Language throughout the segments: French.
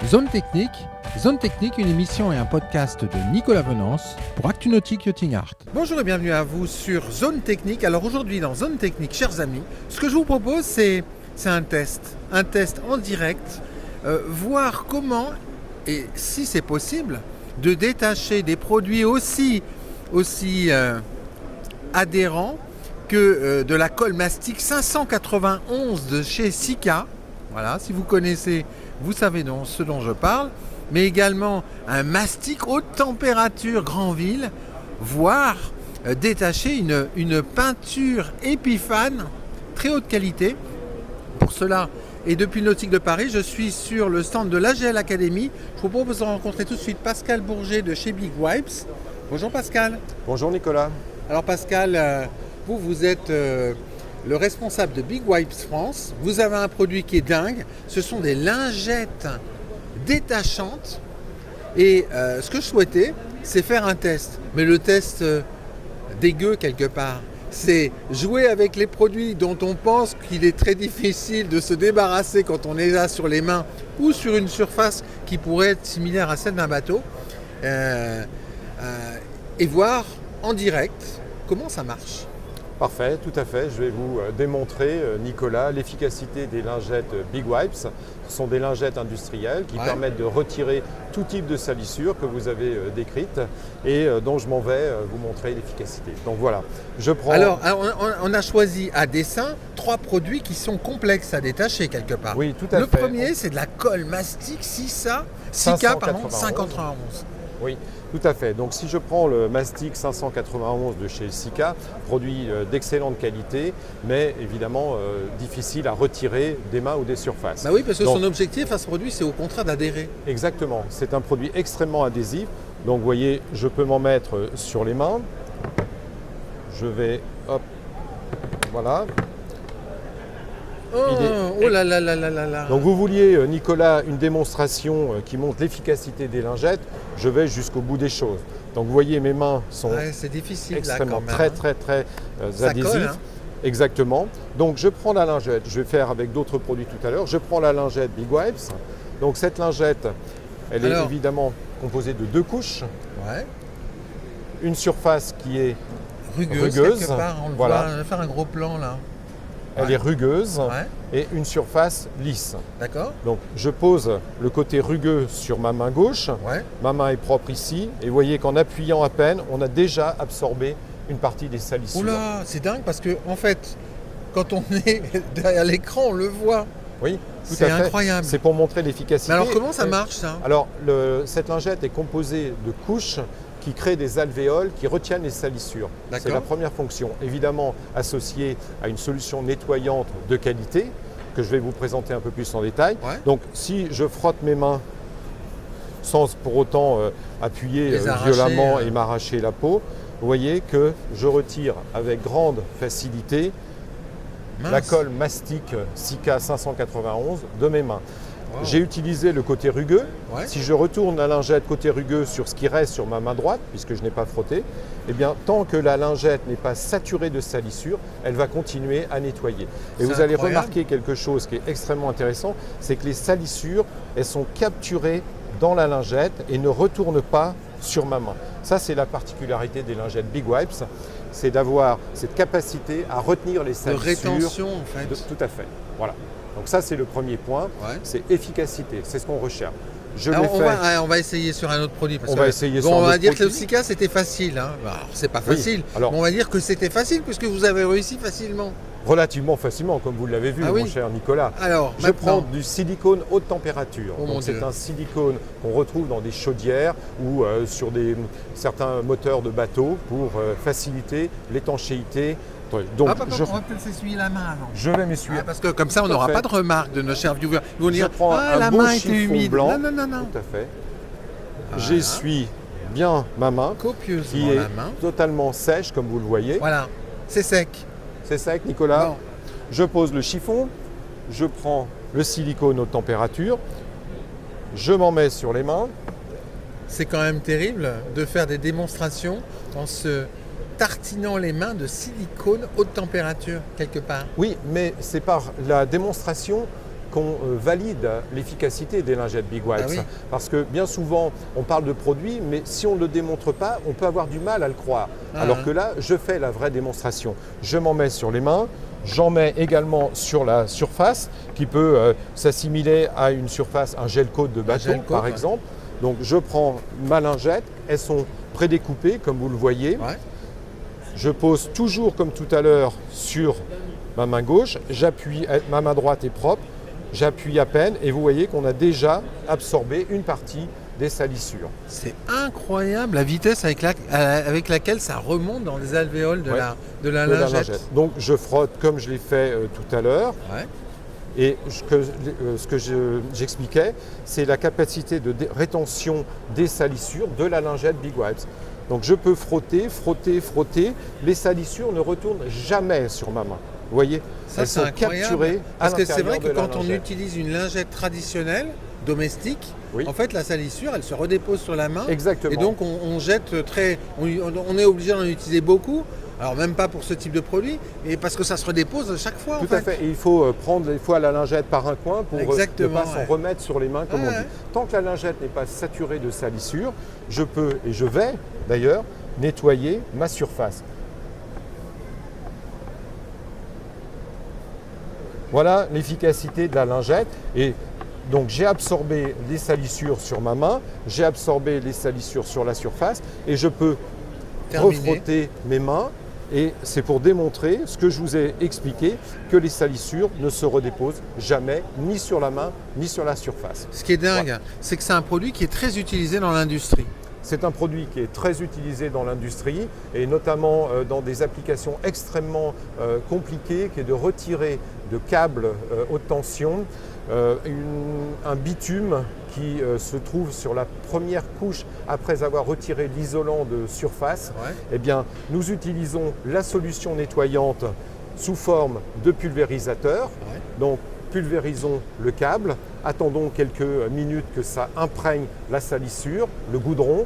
Zone Technique. Zone Technique, une émission et un podcast de Nicolas Venance pour ActuNautique Yachting Art. Bonjour et bienvenue à vous sur Zone Technique. Alors aujourd'hui dans Zone Technique, chers amis, ce que je vous propose c'est un test en direct, voir comment et si c'est possible de détacher des produits aussi adhérents que de la colle mastic 591 de chez Sika. Voilà, si vous connaissez, vous savez ce dont je parle. Mais également un mastic haute température Granville, voire détacher une peinture Epiphane très haute qualité. Pour cela, et depuis le Nautique de Paris, je suis sur le stand de l'AGL Academy. Je vous propose de rencontrer tout de suite Pascal Bourget de chez Big Wipes. Bonjour Pascal. Bonjour Nicolas. Alors Pascal, vous êtes le responsable de Big Wipes France. Vous avez un produit qui est dingue. Ce sont des lingettes détachantes. Et ce que je souhaitais, c'est faire un test. Mais le test dégueu quelque part. C'est jouer avec les produits dont on pense qu'il est très difficile de se débarrasser quand on est là sur les mains ou sur une surface qui pourrait être similaire à celle d'un bateau. Et voir en direct comment ça marche. Parfait, tout à fait. Je vais vous démontrer, Nicolas, l'efficacité des lingettes Big Wipes. Ce sont des lingettes industrielles qui permettent de retirer tout type de salissure que vous avez décrite et dont je m'en vais vous montrer l'efficacité. Donc voilà, je prends... Alors, on a choisi à dessein 3 produits qui sont complexes à détacher quelque part. Oui, tout à fait. Le premier, c'est de la colle mastic Sika 591. Oui, tout à fait. Donc si je prends le mastic 591 de chez Sika, produit d'excellente qualité, mais évidemment difficile à retirer des mains ou des surfaces. Bah oui, parce que son objectif à ce produit, c'est au contraire d'adhérer. Exactement. C'est un produit extrêmement adhésif. Donc vous voyez, je peux m'en mettre sur les mains. Je vais, hop, voilà. Oh là là là là là là. Donc vous vouliez, Nicolas, une démonstration qui montre l'efficacité des lingettes. Je vais jusqu'au bout des choses. Donc vous voyez, mes mains sont c'est difficile, extrêmement là, quand même, très adhésives. Colle, hein. Exactement. Donc je prends la lingette. Je vais faire avec d'autres produits tout à l'heure. Je prends la lingette Big Wipes. Donc cette lingette, elle est évidemment composée de 2 couches. Ouais. Une surface qui est rugueuse. Quelque part, on le voit. On va faire un gros plan là. Elle est rugueuse et une surface lisse. D'accord. Donc je pose le côté rugueux sur ma main gauche. Ma main est propre ici. Et vous voyez qu'en appuyant à peine, on a déjà absorbé une partie des salissures. Oula, c'est dingue parce que en fait, quand on est derrière l'écran, on le voit. Oui, tout à fait. C'est incroyable. C'est pour montrer l'efficacité. Mais alors comment ça marche ça? Alors cette lingette est composée de couches qui créent des alvéoles qui retiennent les salissures. C'est la première fonction, évidemment associée à une solution nettoyante de qualité que je vais vous présenter un peu plus en détail. Donc si je frotte mes mains sans pour autant appuyer violemment et m'arracher la peau, vous voyez que je retire avec grande facilité la colle mastic Sika 591 de mes mains. J'ai utilisé le côté rugueux. Si je retourne la lingette côté rugueux sur ce qui reste sur ma main droite, puisque je n'ai pas frotté, eh bien, tant que la lingette n'est pas saturée de salissure, elle va continuer à nettoyer. Et vous allez remarquer quelque chose qui est extrêmement intéressant, c'est que les salissures, elles sont capturées dans la lingette et ne retournent pas sur ma main. Ça, c'est la particularité des lingettes Big Wipes, c'est d'avoir cette capacité à retenir les salissures. De rétention, en fait. Tout à fait. Voilà. Donc ça, c'est le premier point, c'est efficacité, c'est ce qu'on recherche. On va essayer sur un autre produit. On va essayer sur un autre on va dire produit. que le Sika, c'était facile. Hein. Alors, c'est pas facile, alors, mais on va dire que c'était facile puisque vous avez réussi facilement. Relativement facilement, comme vous l'avez vu, mon cher Nicolas. Alors, je prends du silicone haute température. Donc c'est un silicone qu'on retrouve dans des chaudières ou sur certains moteurs de bateaux pour faciliter l'étanchéité. Donc, on va peut-être s'essuyer la main avant. Je vais m'essuyer. Parce que comme ça, on n'aura pas de remarques de nos chers viewers. Ils vont dire, la main était humide. Blanc. Non. Tout à fait. J'essuie bien ma main, copieusement qui est totalement sèche, comme vous le voyez. Voilà, c'est sec. C'est sec, Nicolas. Je pose le chiffon, je prends le silicone haute température, je m'en mets sur les mains. C'est quand même terrible de faire des démonstrations en se tartinant les mains de silicone haute température quelque part. Oui, mais c'est par la démonstration qu'on valide l'efficacité des lingettes Big Wipes. Ah oui. Parce que bien souvent, on parle de produit, mais si on ne le démontre pas, on peut avoir du mal à le croire. Alors que là, je fais la vraie démonstration. Je m'en mets sur les mains, j'en mets également sur la surface, qui peut s'assimiler à une surface, un gel coat de bateau, par exemple. Donc je prends ma lingette, elles sont prédécoupées, comme vous le voyez. Ouais. Je pose toujours, comme tout à l'heure, sur ma main gauche, j'appuie, ma main droite est propre, j'appuie à peine et vous voyez qu'on a déjà absorbé une partie des salissures. C'est incroyable la vitesse avec laquelle ça remonte dans les alvéoles de la lingette. Donc je frotte comme je l'ai fait tout à l'heure. Ouais. Et ce que j'expliquais, c'est la capacité de rétention des salissures de la lingette Big Wipes. Donc je peux frotter, frotter, frotter. Les salissures ne retournent jamais sur ma main. Vous voyez, elles sont capturées à l'intérieur de la lingette. Parce que c'est vrai que quand on utilise une lingette traditionnelle, domestique, en fait la salissure, elle se redépose sur la main. Exactement. Et donc on jette on est obligé d'en utiliser beaucoup. Alors même pas pour ce type de produit, mais parce que ça se redépose à chaque fois. Tout à fait. Et il faut prendre des fois la lingette par un coin pour ne pas s'en remettre sur les mains, comme on dit. Tant que la lingette n'est pas saturée de salissure, je peux, et je vais d'ailleurs, nettoyer ma surface. Voilà l'efficacité de la lingette. Et donc j'ai absorbé les salissures sur ma main, j'ai absorbé les salissures sur la surface et je peux refrotter mes mains. Et c'est pour démontrer ce que je vous ai expliqué, que les salissures ne se redéposent jamais, ni sur la main, ni sur la surface. Ce qui est dingue, c'est que c'est un produit qui est très utilisé dans l'industrie. C'est un produit qui est très utilisé dans l'industrie et notamment dans des applications extrêmement compliquées, qui est de retirer de câbles haute tension un bitume qui se trouve sur la première couche après avoir retiré l'isolant de surface. Eh bien, nous utilisons la solution nettoyante sous forme de pulvérisateur. Donc, pulvérisons le câble, attendons quelques minutes que ça imprègne la salissure, le goudron,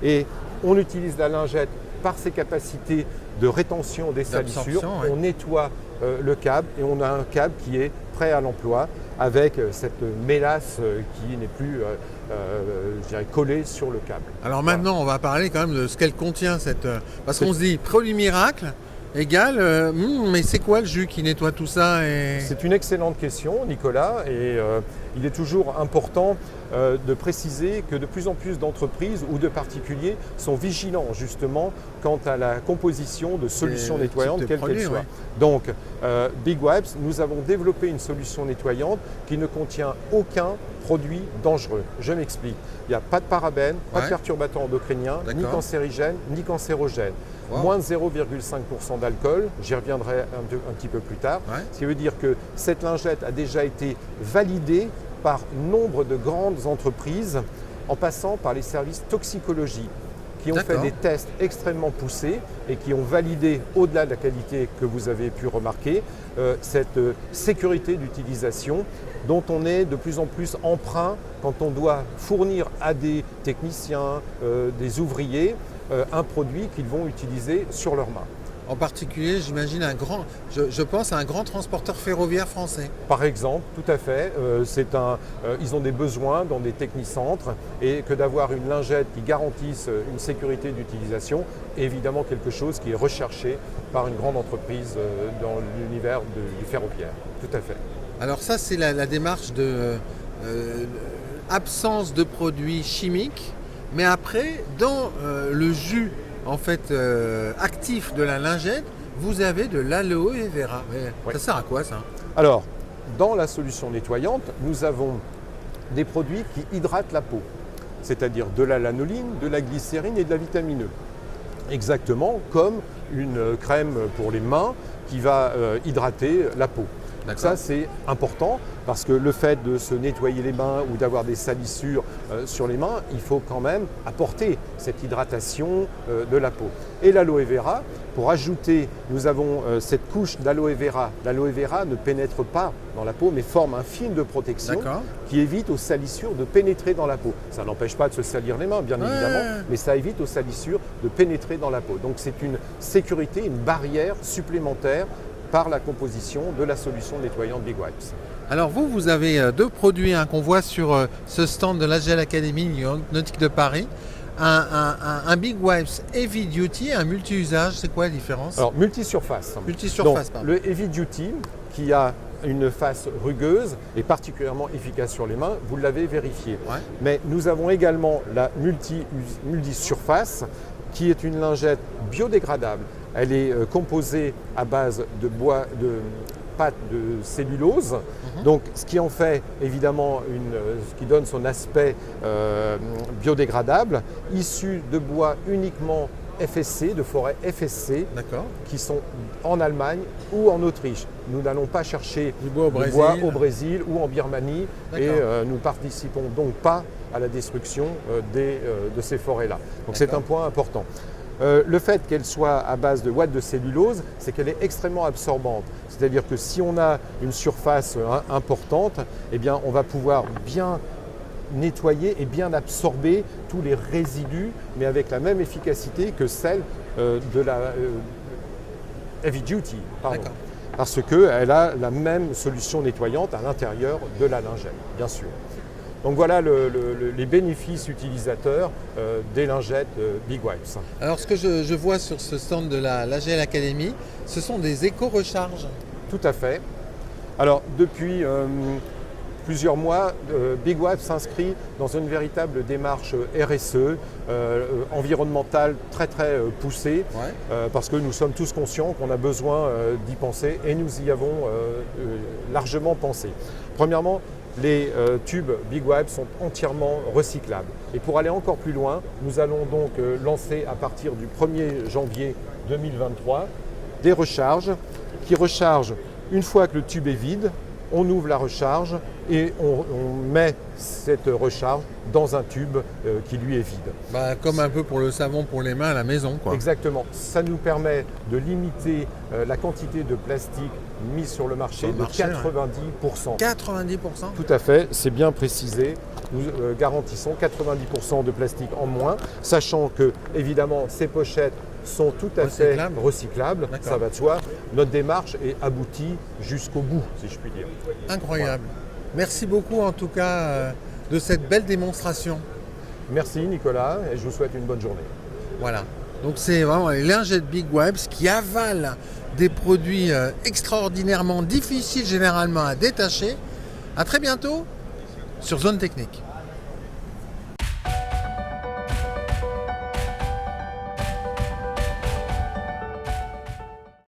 et on utilise la lingette par ses capacités de rétention des salissures. On nettoie le câble et on a un câble qui est prêt à l'emploi avec cette mélasse qui n'est plus je dirais, collée sur le câble. Alors maintenant, on va parler quand même de ce qu'elle contient, parce qu'on se dit produit miracle égale, mais c'est quoi le jus qui nettoie tout ça C'est une excellente question, Nicolas, et il est toujours important de préciser que de plus en plus d'entreprises ou de particuliers sont vigilants justement quant à la composition de solutions nettoyantes, quelles qu'elles soient. Donc, Big Wipes, nous avons développé une solution nettoyante qui ne contient aucun produit dangereux. Je m'explique. Il n'y a pas de parabènes, pas de perturbateurs endocriniens, ni cancérigènes, ni cancérogènes. Moins de 0,5% d'alcool, j'y reviendrai un petit peu plus tard. Ce qui veut dire que cette lingette a déjà été validée par nombre de grandes entreprises en passant par les services toxicologie qui ont fait des tests extrêmement poussés et qui ont validé, au-delà de la qualité que vous avez pu remarquer, cette sécurité d'utilisation dont on est de plus en plus emprunt quand on doit fournir à des techniciens, des ouvriers, un produit qu'ils vont utiliser sur leurs mains. En particulier, j'imagine je pense à un grand transporteur ferroviaire français. Par exemple, tout à fait. Ils ont des besoins dans des technicentres et que d'avoir une lingette qui garantisse une sécurité d'utilisation est évidemment quelque chose qui est recherché par une grande entreprise dans l'univers du ferroviaire. Tout à fait. Alors ça, c'est la démarche de absence de produits chimiques, mais après, dans le jus en fait actif de la lingette, vous avez de l'aloe vera. Mais ça sert à quoi ça? Alors, dans la solution nettoyante, nous avons des produits qui hydratent la peau, c'est-à-dire de la lanoline, de la glycérine et de la vitamine E. Exactement comme une crème pour les mains qui va hydrater la peau. Donc ça, c'est important parce que le fait de se nettoyer les mains ou d'avoir des salissures sur les mains, il faut quand même apporter cette hydratation de la peau. Et l'aloe vera, pour ajouter, nous avons cette couche d'aloe vera. L'aloe vera ne pénètre pas dans la peau mais forme un film de protection qui évite aux salissures de pénétrer dans la peau. Ça n'empêche pas de se salir les mains, bien évidemment, mais ça évite aux salissures de pénétrer dans la peau. Donc c'est une sécurité, une barrière supplémentaire par la composition de la solution nettoyante Big Wipes. Alors vous avez deux produits qu'on voit sur ce stand de l'AGL Academy Nautique de Paris. Un Big Wipes Heavy Duty, un multi-usage, c'est quoi la différence? Alors multi-surface. Multi-surface, pardon. Le Heavy Duty, qui a une face rugueuse et particulièrement efficace sur les mains, vous l'avez vérifié. Ouais. Mais nous avons également la multi-surface, qui est une lingette biodégradable. Elle est composée à base de pâte de cellulose, donc ce qui en fait évidemment ce qui donne son aspect biodégradable, issu de bois uniquement FSC, de forêts FSC, qui sont en Allemagne ou en Autriche. Nous n'allons pas chercher du bois au Brésil ou en Birmanie et nous ne participons donc pas à la destruction de ces forêts-là. Donc c'est un point important. Le fait qu'elle soit à base de ouate de cellulose, c'est qu'elle est extrêmement absorbante. C'est-à-dire que si on a une surface importante, eh bien, on va pouvoir bien nettoyer et bien absorber tous les résidus, mais avec la même efficacité que celle de la Heavy Duty. Parce qu'elle a la même solution nettoyante à l'intérieur de la lingette, bien sûr. Donc voilà les bénéfices utilisateurs des lingettes Big Wipes. Alors ce que je vois sur ce stand de l'AGL Academy, ce sont des éco-recharges. Tout à fait. Alors depuis plusieurs mois, Big Wipes s'inscrit dans une véritable démarche RSE, environnementale très poussée, parce que nous sommes tous conscients qu'on a besoin d'y penser et nous y avons largement pensé. Premièrement, les tubes Big Wipes sont entièrement recyclables. Et pour aller encore plus loin, nous allons donc lancer à partir du 1er janvier 2023 des recharges qui rechargent une fois que le tube est vide. On ouvre la recharge et on met cette recharge dans un tube qui lui est vide. Comme un peu pour le savon pour les mains à la maison, quoi. Exactement. Ça nous permet de limiter la quantité de plastique mis sur le marché de 90%. 90%? Tout à fait, c'est bien précisé. Nous garantissons 90% de plastique en moins, sachant que, évidemment, ces pochettes sont tout à fait recyclables, ça va de soi. Notre démarche est aboutie jusqu'au bout, si je puis dire. Incroyable. Merci beaucoup en tout cas de cette belle démonstration. Merci Nicolas et je vous souhaite une bonne journée. Voilà, donc c'est vraiment les lingettes Big Wipes qui avalent des produits extraordinairement difficiles généralement à détacher. À très bientôt sur Zone Technique.